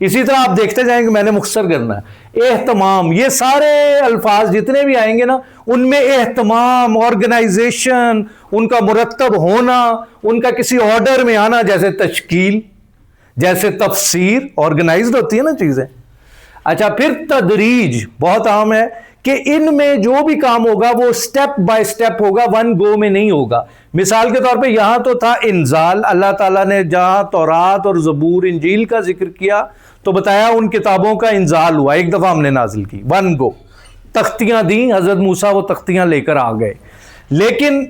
اسی طرح آپ دیکھتے جائیں کہ میں نے مختصر کرنا ہے، اہتمام، یہ سارے الفاظ جتنے بھی آئیں گے نا ان میں اہتمام، آرگنائزیشن، ان کا مرتب ہونا، ان کا کسی آرڈر میں آنا، جیسے تشکیل، جیسے تفسیر، آرگنائزڈ ہوتی ہے نا چیزیں۔ اچھا، پھر تدریج بہت عام ہے کہ ان میں جو بھی کام ہوگا وہ سٹیپ بائی سٹیپ ہوگا، ون گو میں نہیں ہوگا۔ مثال کے طور پہ یہاں تو تھا انزال، اللہ تعالیٰ نے جہاں تورات اور زبور انجیل کا ذکر کیا تو بتایا ان کتابوں کا انزال ہوا، ایک دفعہ ہم نے نازل کی، ون گو، تختیاں دیں، حضرت موسیٰ وہ تختیاں لے کر آ گئے۔ لیکن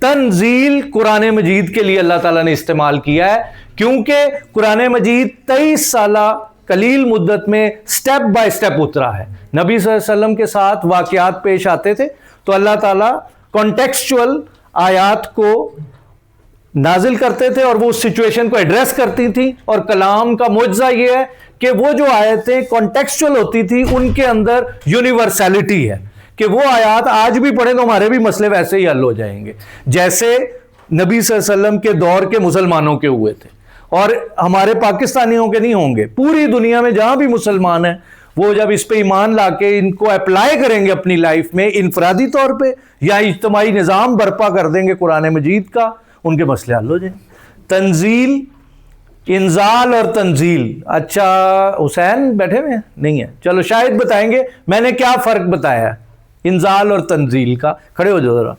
تنزیل قرآن مجید کے لیے اللہ تعالیٰ نے استعمال کیا ہے، کیونکہ قرآن مجید 23 سالہ قلیل مدت میں سٹیپ بائی سٹیپ اترا ہے۔ نبی صلی اللہ علیہ وسلم کے ساتھ واقعات پیش آتے تھے تو اللہ تعالیٰ کانٹیکسچول آیات کو نازل کرتے تھے اور وہ اس سچویشن کو ایڈریس کرتی تھی، اور کلام کا معجزہ یہ ہے کہ وہ جو آیتیں کانٹیکسچول ہوتی تھی ان کے اندر یونیورسیلٹی ہے، کہ وہ آیات آج بھی پڑھیں تو ہمارے بھی مسئلے ویسے ہی حل ہو جائیں گے جیسے نبی صلی اللہ علیہ وسلم کے دور کے مسلمانوں کے ہوئے تھے، اور ہمارے پاکستانیوں کے نہیں ہوں گے۔ پوری دنیا میں جہاں بھی مسلمان ہیں وہ جب اس پہ ایمان لا کے ان کو اپلائی کریں گے اپنی لائف میں انفرادی طور پہ یا اجتماعی نظام برپا کر دیں گے قرآن مجید کا، ان کے مسئلے حل ہو جائیں گے۔ تنزیل، انزال اور تنزیل۔ اچھا حسین بیٹھے ہوئے ہیں؟ نہیں ہے، چلو شاید بتائیں گے میں نے کیا فرق بتایا ہے انزال اور تنزیل کا۔ کھڑے ہو جاؤ ذرا،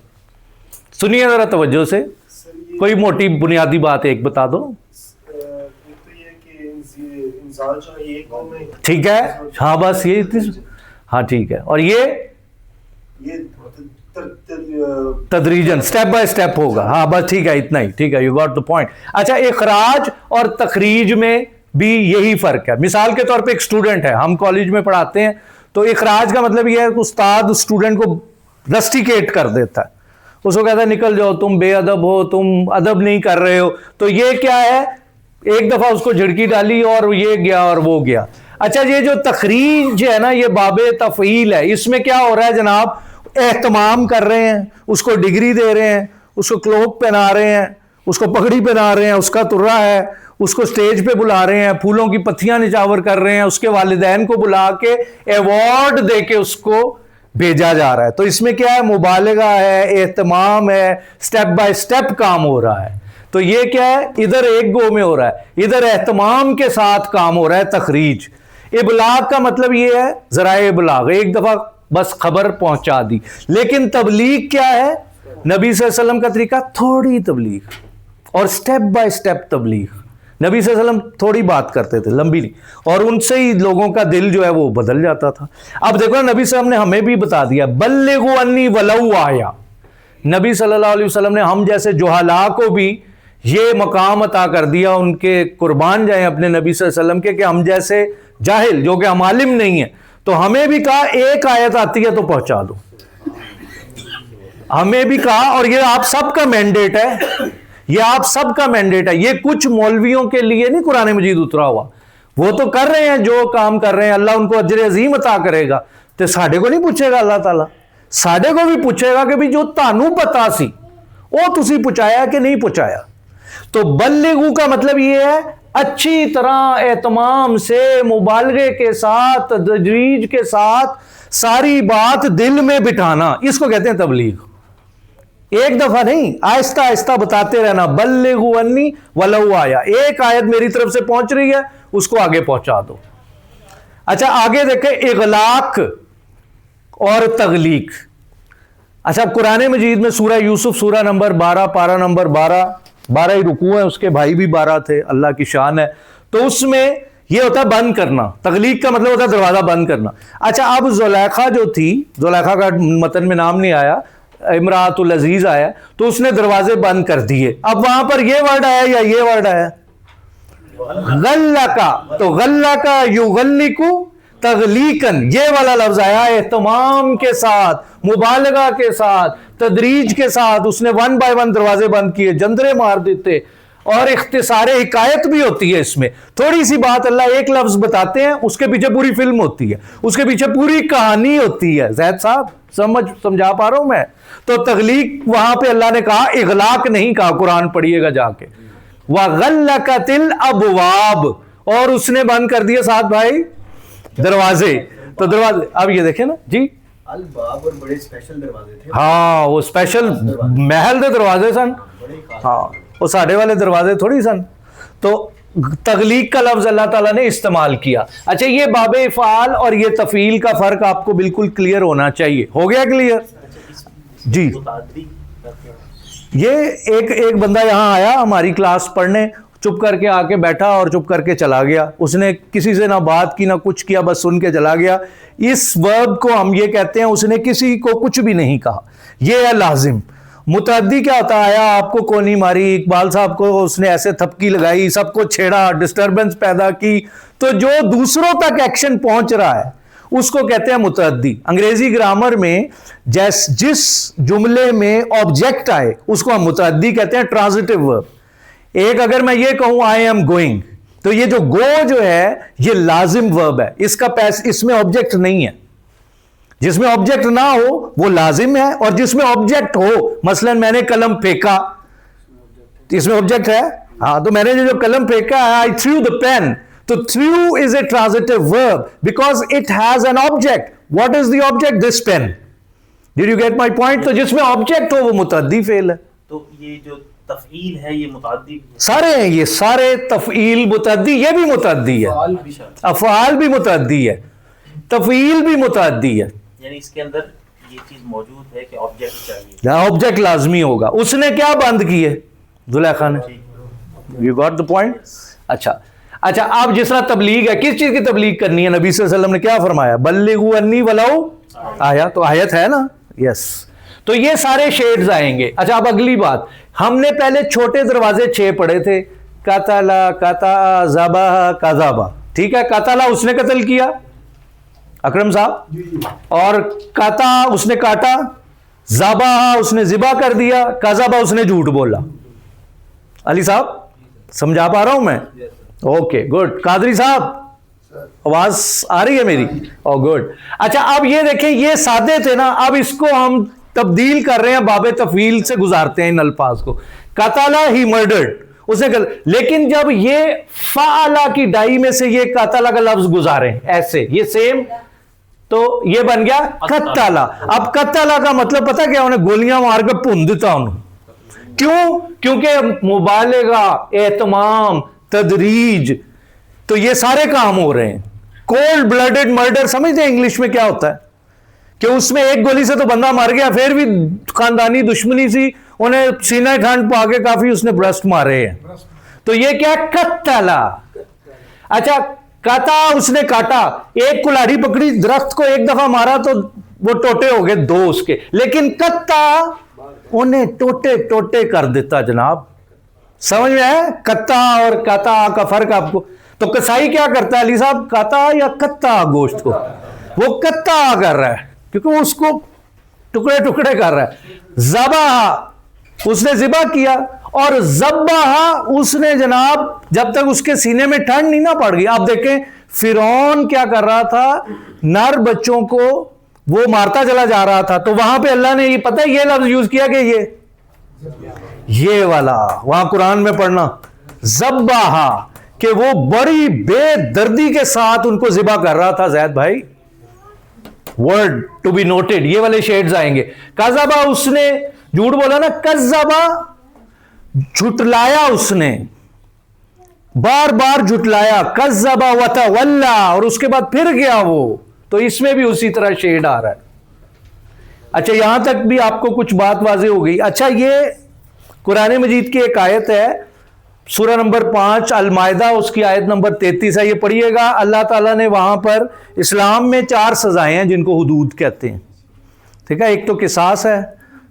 سنیے ذرا توجہ سے، کوئی موٹی بنیادی بات ایک بتا دو۔ ٹھیک ہے، ہاں بس یہی، ہاں ٹھیک ہے، اور یہ تدریجن سٹیپ بائی سٹیپ ہوگا، ہاں بس ٹھیک ہے، اتنا ہی ٹھیک ہے، یو گاٹ دا پوائنٹ۔ اچھا، اخراج اور تخریج میں بھی یہی فرق ہے۔ مثال کے طور پہ ایک اسٹوڈنٹ ہے، ہم کالج میں پڑھاتے ہیں تو اخراج کا مطلب یہ ہے کہ استاد اسٹوڈنٹ کو رسٹیکیٹ کر دیتا ہے، اس کو کہتا ہے نکل جاؤ، تم بے ادب ہو، تم ادب نہیں کر رہے ہو۔ تو یہ کیا ہے، ایک دفعہ اس کو جھڑکی ڈالی اور یہ گیا اور وہ گیا۔ اچھا، یہ جو تخریج ہے نا یہ باب تفعیل ہے، اس میں کیا ہو رہا ہے جناب، اہتمام کر رہے ہیں، اس کو ڈگری دے رہے ہیں، اس کو کلوک پہنا رہے ہیں، اس کو پگڑی پہنا رہے ہیں، اس کا ترا ہے، اس کو سٹیج پہ بلا رہے ہیں، پھولوں کی پتیاں نچاور کر رہے ہیں، اس کے والدین کو بلا کے ایوارڈ دے کے اس کو بھیجا جا رہا ہے۔ تو اس میں کیا ہے، مبالغہ ہے، اہتمام ہے، سٹیپ بائی سٹیپ کام ہو رہا ہے۔ تو یہ کیا ہے، ادھر ایک گو میں ہو رہا ہے، ادھر اہتمام کے ساتھ کام ہو رہا ہے۔ تخریج، ابلاغ کا مطلب یہ ہے ذرائع ابلاغ، ایک دفعہ بس خبر پہنچا دی۔ لیکن تبلیغ کیا ہے، نبی صلی اللہ علیہ وسلم کا طریقہ تھوڑی تبلیغ اور سٹیپ بائی سٹیپ تبلیغ۔ نبی صلی اللہ علیہ وسلم تھوڑی بات کرتے تھے، لمبی نہیں، اور ان سے ہی لوگوں کا دل جو ہے وہ بدل جاتا تھا۔ اب دیکھو نبی صلی اللہ علیہ وسلم نے ہمیں بھی بتا دیا، بلغوا انی ولو آیا۔ نبی صلی اللہ علیہ وسلم نے ہم جیسے جہلاء کو بھی یہ مقام عطا کر دیا، ان کے قربان جائیں اپنے نبی صلی اللہ علیہ وسلم کے، کہ ہم جیسے جاہل جو کہ ہم عالم نہیں ہیں، تو ہمیں بھی کہا ایک آیت آتی ہے تو پہنچا دو، ہمیں بھی کہا، اور یہ آپ سب کا مینڈیٹ ہے، یہ آپ سب کا مینڈیٹ ہے، یہ کچھ مولویوں کے لیے نہیں قرآن مجید اترا ہوا، وہ تو کر رہے ہیں جو کام کر رہے ہیں، اللہ ان کو اجر عظیم عطا کرے گا۔ تو ساڈے کو نہیں پوچھے گا اللہ تعالیٰ، ساڈے کو بھی پوچھے گا کہ بھی جو تانوں پتا سی وہ تسی پہنچایا کہ نہیں پہنچایا۔ تو بلغو کا مطلب یہ ہے اچھی طرح اہتمام سے، مبالغے کے ساتھ، تدریج کے ساتھ ساری بات دل میں بٹھانا، اس کو کہتے ہیں تبلیغ۔ ایک دفعہ نہیں، آہستہ آہستہ بتاتے رہنا، بلغوا انی ولو آیا، ایک آیت میری طرف سے پہنچ رہی ہے اس کو آگے پہنچا دو۔ اچھا آگے دیکھیں، اغلاق اور تغلیق۔ اچھا قرآن مجید میں سورہ یوسف سورہ نمبر 12 پارہ نمبر 12 ہی رکوع ہیں، اس کے بھائی بھی 12 تھے، اللہ کی شان ہے۔ تو اس میں یہ ہوتا ہے بند کرنا، تغلیق کا مطلب ہوتا ہے دروازہ بند کرنا۔ اچھا اب زلیخا جو تھی، زلیخا کا متن میں نام نہیں آیا، امراۃ العزیز آیا، تو اس نے دروازے بند کر دیے۔ اب وہاں پر یہ ورڈ آیا یا یہ ورڈ آیا، غلقا، تو غلقا یغلقو تغلیقاً، یہ والا لفظ آیا، اہتمام کے ساتھ، مبالغہ کے ساتھ، تدریج کے ساتھ، اس نے 1 بائی 1 دروازے بند کیے، جندرے مار دیتے، اور اختصار حکایت بھی ہوتی ہے اس میں۔ تھوڑی سی بات اللہ ایک لفظ بتاتے ہیں، اس کے پیچھے پوری فلم ہوتی ہے، اس کے پیچھے پوری کہانی ہوتی ہے۔ زید صاحب سمجھا پا رہا ہوں میں؟ تو تغلیق وہاں پہ اللہ نے کہا، اغلاق نہیں کہا، قرآن پڑھیے گا جا کے۔ وَغَلَّقَتِ الْأَبْوَابُ، اور اس نے بند کر دیے 7 بھائی دروازے. تو دروازے اب یہ دیکھیں نا جی, الباب اور بڑے اسپیشل دروازے تھے. ہاں وہ اسپیشل محل دے دروازے سن, ہاں وہ ساڈے والے دروازے تھوڑی سن. تو تغلیق کا لفظ اللہ تعالیٰ نے استعمال کیا. اچھا یہ باب افعال اور یہ تفعیل کا فرق آپ کو بالکل کلیئر ہونا چاہیے. ہو گیا کلیئر جی؟ یہ ایک بندہ یہاں آیا ہماری کلاس پڑھنے, چپ کر کے آ کے بیٹھا اور چپ کر کے چلا گیا. اس نے کسی سے نہ بات کی نہ کچھ کیا, بس سن کے چلا گیا. اس ورب کو ہم یہ کہتے ہیں اس نے کسی کو کچھ بھی نہیں کہا. یہ ہے لازم. متعدی کیا ہوتا ہے؟ آیا, آپ کو کونی ماری, اقبال صاحب کو اس نے ایسے تھپکی لگائی, سب کو چھیڑا, ڈسٹربنس پیدا کی, تو جو دوسروں تک ایکشن پہنچ رہا ہے اس کو کہتے ہیں متعدی. انگریزی گرامر میں جس جملے میں آبجیکٹ آئے اس کو ہم متعدی کہتے ہیں, ٹرانزٹیو ورب. ایک اگر میں یہ کہوں آئی ایم گوئنگ, تو یہ جو گو جو ہے یہ لازم ورب ہے, اس میں آبجیکٹ نہیں ہے. جس میں آبجیکٹ نہ ہو وہ لازم ہے, اور جس میں آبجیکٹ ہو, مثلا میں نے قلم پھینکا, اس میں آبجیکٹ ہے. ہاں تو میں نے جو قلم پھینکا ہے, I threw the pen, تو threw is a transitive verb because it has an object. What is the object? This pen. Did you get my point? تو جس میں آبجیکٹ ہو وہ متعدی فعل ہے. تو یہ جو تفعیل ہے یہ متعدی سارے ہیں, یہ سارے تفعیل متعدی, یہ بھی متعدی ہے, افعال بھی متعدی ہے, تفعیل بھی متعدی ہے. یعنی اس کے اندر یہ چیز موجود ہے کہ آبجیکٹ چاہیے, آبجیکٹ لازمی ہوگا. اس نے کیا بند کیے زلیخا نے؟ You got the point. اچھا اب جس طرح تبلیغ ہے, کس چیز کی تبلیغ کرنی ہے؟ نبی صلی اللہ علیہ وسلم نے کیا فرمایا؟ بلغوا انی ولو آیا, تو آیت ہے نا, یس. تو یہ سارے شیڈز آئیں گے. اچھا اب اگلی بات, ہم نے پہلے چھوٹے دروازے 6 پڑھے تھے, قتل, قطع, ذبح, قذبہ, ٹھیک ہے. قتل اس نے قتل کیا اکرم صاحب, اور قطع اس نے کاٹا, ذبح اس نے ذبح کر دیا, قذبہ اس نے جھوٹ بولا. علی صاحب سمجھا پا رہا ہوں میں؟ Okay good. قادری صاحب آواز آ رہی ہے میری؟ او گڈ. اچھا اب یہ دیکھیں, یہ سادے تھے نا, اب اس کو ہم تبدیل کر رہے ہیں, باب تفعیل سے گزارتے ہیں ان الفاظ کو. قتل ہی مرڈرڈ, اسے لیکن جب یہ فعل کی ڈائی میں سے یہ قتل کا لفظ گزارے ایسے, یہ سیم, تو یہ بن گیا قتل. اب قتل کا مطلب پتہ کیا؟ انہیں گولیاں مار کے بھون دیتا انہوں. کیوں؟ کیونکہ مبالغہ, اہتمام, تدریج, تو یہ سارے کام ہو رہے ہیں. کولڈ بلڈڈ مرڈر سمجھتے ہیں انگلش میں کیا ہوتا ہے؟ کہ اس میں ایک گولی سے تو بندہ مر گیا, پھر بھی خاندانی دشمنی سی, انہیں سینہ ٹھنڈ پا کے کافی اس نے برسٹ مارے ہیں. تو یہ کیا قتل. اچھا قطع اس نے کاٹا, ایک کلاڑی پکڑی, درخت کو ایک دفعہ مارا تو وہ ٹوٹے ہو گئے 2 اس کے, لیکن قطع انہیں ٹوٹے ٹوٹے کر دیتا. جناب سمجھ میں ہے قطع اور قطع کا فرق آپ کو؟ تو کسائی کیا کرتا ہے علی صاحب, قطع یا قطع گوشت کو؟ وہ قطع کر رہا ہے کیونکہ اس کو ٹکڑے ٹکڑے کر رہا ہے. ذبح اس نے ذبح کیا, اور ذبح اس نے جناب جب تک اس کے سینے میں ٹھنڈ نہیں نہ پڑ گئی. آپ دیکھیں فرعون کیا کر رہا تھا, نر بچوں کو وہ مارتا چلا جا رہا تھا, تو وہاں پہ اللہ نے یہ پتہ ہے یہ لفظ یوز کیا کہ یہ والا وہاں قرآن میں پڑھنا ذبح, کہ وہ بڑی بے دردی کے ساتھ ان کو ذبح کر رہا تھا. زید بھائی ورڈ ٹو بی نوٹڈ, یہ والے شیڈز آئیں گے. قذبہ اس نے جھوٹ بولا نا, قذبہ جھٹلایا, اس نے بار بار جھٹلایا. قذبہ وتولی, اور اس کے بعد پھر گیا وہ, تو اس میں بھی اسی طرح شیڈ آ رہا ہے. اچھا یہاں تک بھی آپ کو کچھ بات واضح ہو گئی. اچھا یہ قرآن مجید کی ایک آیت ہے, سورہ نمبر 5 المائدہ, اس کی آیت نمبر 33 ہے, یہ پڑھیے گا. اللہ تعالیٰ نے وہاں پر اسلام میں 4 سزائیں ہیں جن کو حدود کہتے ہیں, ٹھیک ہے. ایک تو قصاص ہے,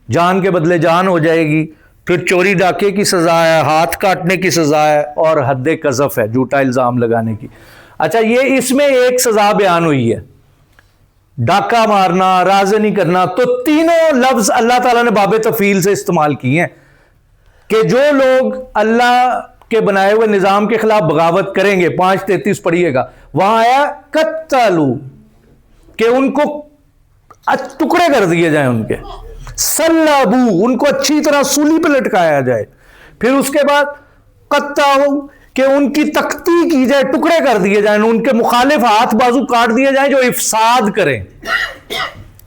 جان کے بدلے جان ہو جائے گی. پھر چوری ڈاکے کی سزا ہے, ہاتھ کاٹنے کی سزا ہے, اور حد قذف ہے, جھوٹا الزام لگانے کی. اچھا یہ اس میں ایک سزا بیان ہوئی ہے, ڈاکہ مارنا, رازنی کرنا. تو تینوں لفظ اللہ تعالیٰ نے باب تفعیل سے استعمال کیے ہیں کہ جو لوگ اللہ کے بنائے ہوئے نظام کے خلاف بغاوت کریں گے. 5:33 پڑھیے گا, وہاں آیا قتلوا, کہ ان کو ٹکڑے کر دیے جائیں ان کے. صلبوا, ان کو اچھی طرح سولی پہ لٹکایا جائے. پھر اس کے بعد قطعوا, کہ ان کی تختی کی جائے, ٹکڑے کر دیے جائیں, ان کے مخالف ہاتھ بازو کاٹ دیے جائیں جو افساد کریں.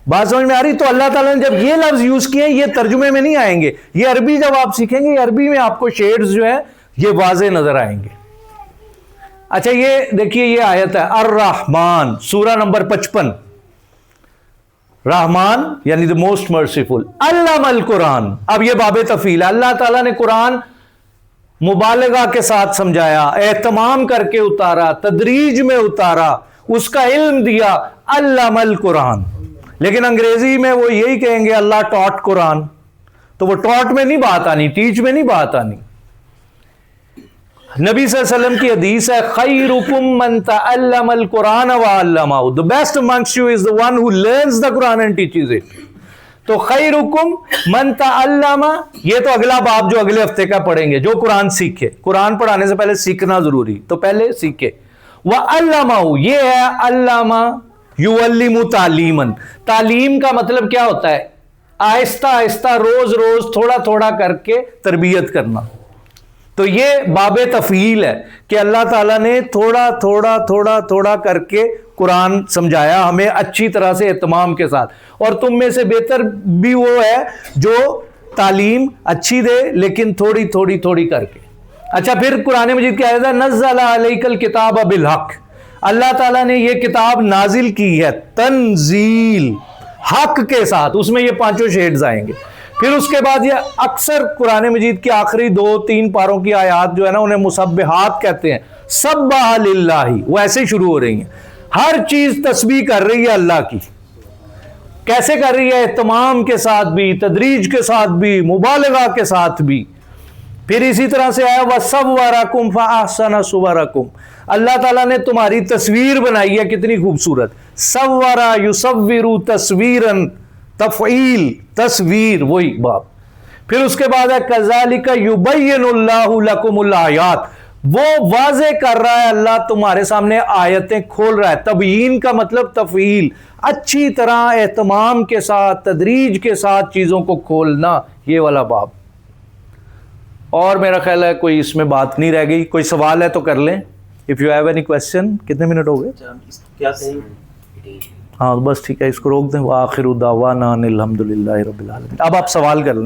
بات سمجھ میں آ رہی؟ تو اللہ تعالیٰ نے جب یہ لفظ یوز کیے, یہ ترجمے میں نہیں آئیں گے, یہ عربی جب آپ سیکھیں گے, عربی میں آپ کو شیڈز جو ہے یہ واضح نظر آئیں گے. اچھا یہ دیکھیے, یہ آیت ہے الرحمن, سورہ نمبر 55. رحمان یعنی the most merciful. علم القرآن, اب یہ باب تفعیل ہے. اللہ تعالیٰ نے قرآن مبالغہ کے ساتھ سمجھایا, اہتمام کر کے اتارا, تدریج میں اتارا, اس کا علم دیا. علم القرآن. لیکن انگریزی میں وہ یہی کہیں گے اللہ ٹاٹ قرآن, تو وہ ٹاٹ میں نہیں بات آنی, ٹیچ میں نہیں بات آنی. نبی صلی اللہ علیہ وسلم کی حدیث ہے خیرکم من تعلم القرآن وعلمہ, the best amongst you is the one who learns the Quran and teaches it. تو خیرکم من تعلم, یہ تو اگلا باب جو اگلے ہفتے کا پڑھیں گے, جو قرآن سیکھے. قرآن پڑھانے سے پہلے سیکھنا ضروری, تو پہلے سیکھے. وعلمہ, یہ ہے علامہ یعلم تعلیماً. تعلیم کا مطلب کیا ہوتا ہے؟ آہستہ آہستہ, روز روز, تھوڑا تھوڑا کر کے تربیت کرنا. تو یہ باب تفعیل ہے کہ اللہ تعالیٰ نے تھوڑا تھوڑا تھوڑا تھوڑا کر کے قرآن سمجھایا ہمیں اچھی طرح سے اہتمام کے ساتھ. اور تم میں سے بہتر بھی وہ ہے جو تعلیم اچھی دے لیکن تھوڑی تھوڑی تھوڑی کر کے. اچھا پھر قرآن مجید کی آیت ہے نزل علیک الکتاب بالحق, اللہ تعالیٰ نے یہ کتاب نازل کی ہے تنزیل, حق کے ساتھ. اس میں یہ پانچوں شیڈز آئیں گے. پھر اس کے بعد یہ اکثر قرآن مجید کی آخری 2-3 پاروں کی آیات جو ہے نا انہیں مسبحات کہتے ہیں. سبح للہ, وہ ایسے ہی شروع ہو رہی ہیں. ہر چیز تسبیح کر رہی ہے اللہ کی. کیسے کر رہی ہے؟ اہتمام کے ساتھ بھی, تدریج کے ساتھ بھی, مبالغہ کے ساتھ بھی. پھر اسی طرح سے آیا وَصَوَّرَكُمْ فَأَحْسَنَ صُوَرَكُمْ, اللہ تعالیٰ نے تمہاری تصویر بنائی ہے کتنی خوبصورت. صورا یصور تصویرا, تفعیل, تصویر, وہی باب. پھر اس کے بعد ہے کذالک یبین اللہ لکم الآیات, وہ واضح کر رہا ہے اللہ تمہارے سامنے آیتیں کھول رہا ہے. تبیین کا مطلب تفعیل, اچھی طرح اہتمام کے ساتھ, تدریج کے ساتھ چیزوں کو کھولنا, یہ والا باب. اور میرا خیال ہے کوئی اس میں بات نہیں رہ گئی. کوئی سوال ہے تو کر لیں. If you have any question. کتنے منٹ ہو گئے؟ کیا کہیں؟ ہاں بس ٹھیک ہے, اس کو روک دیں. وآخر دعوانا ان الحمد للہ رب العالمین. اب آپ سوال کر لیں.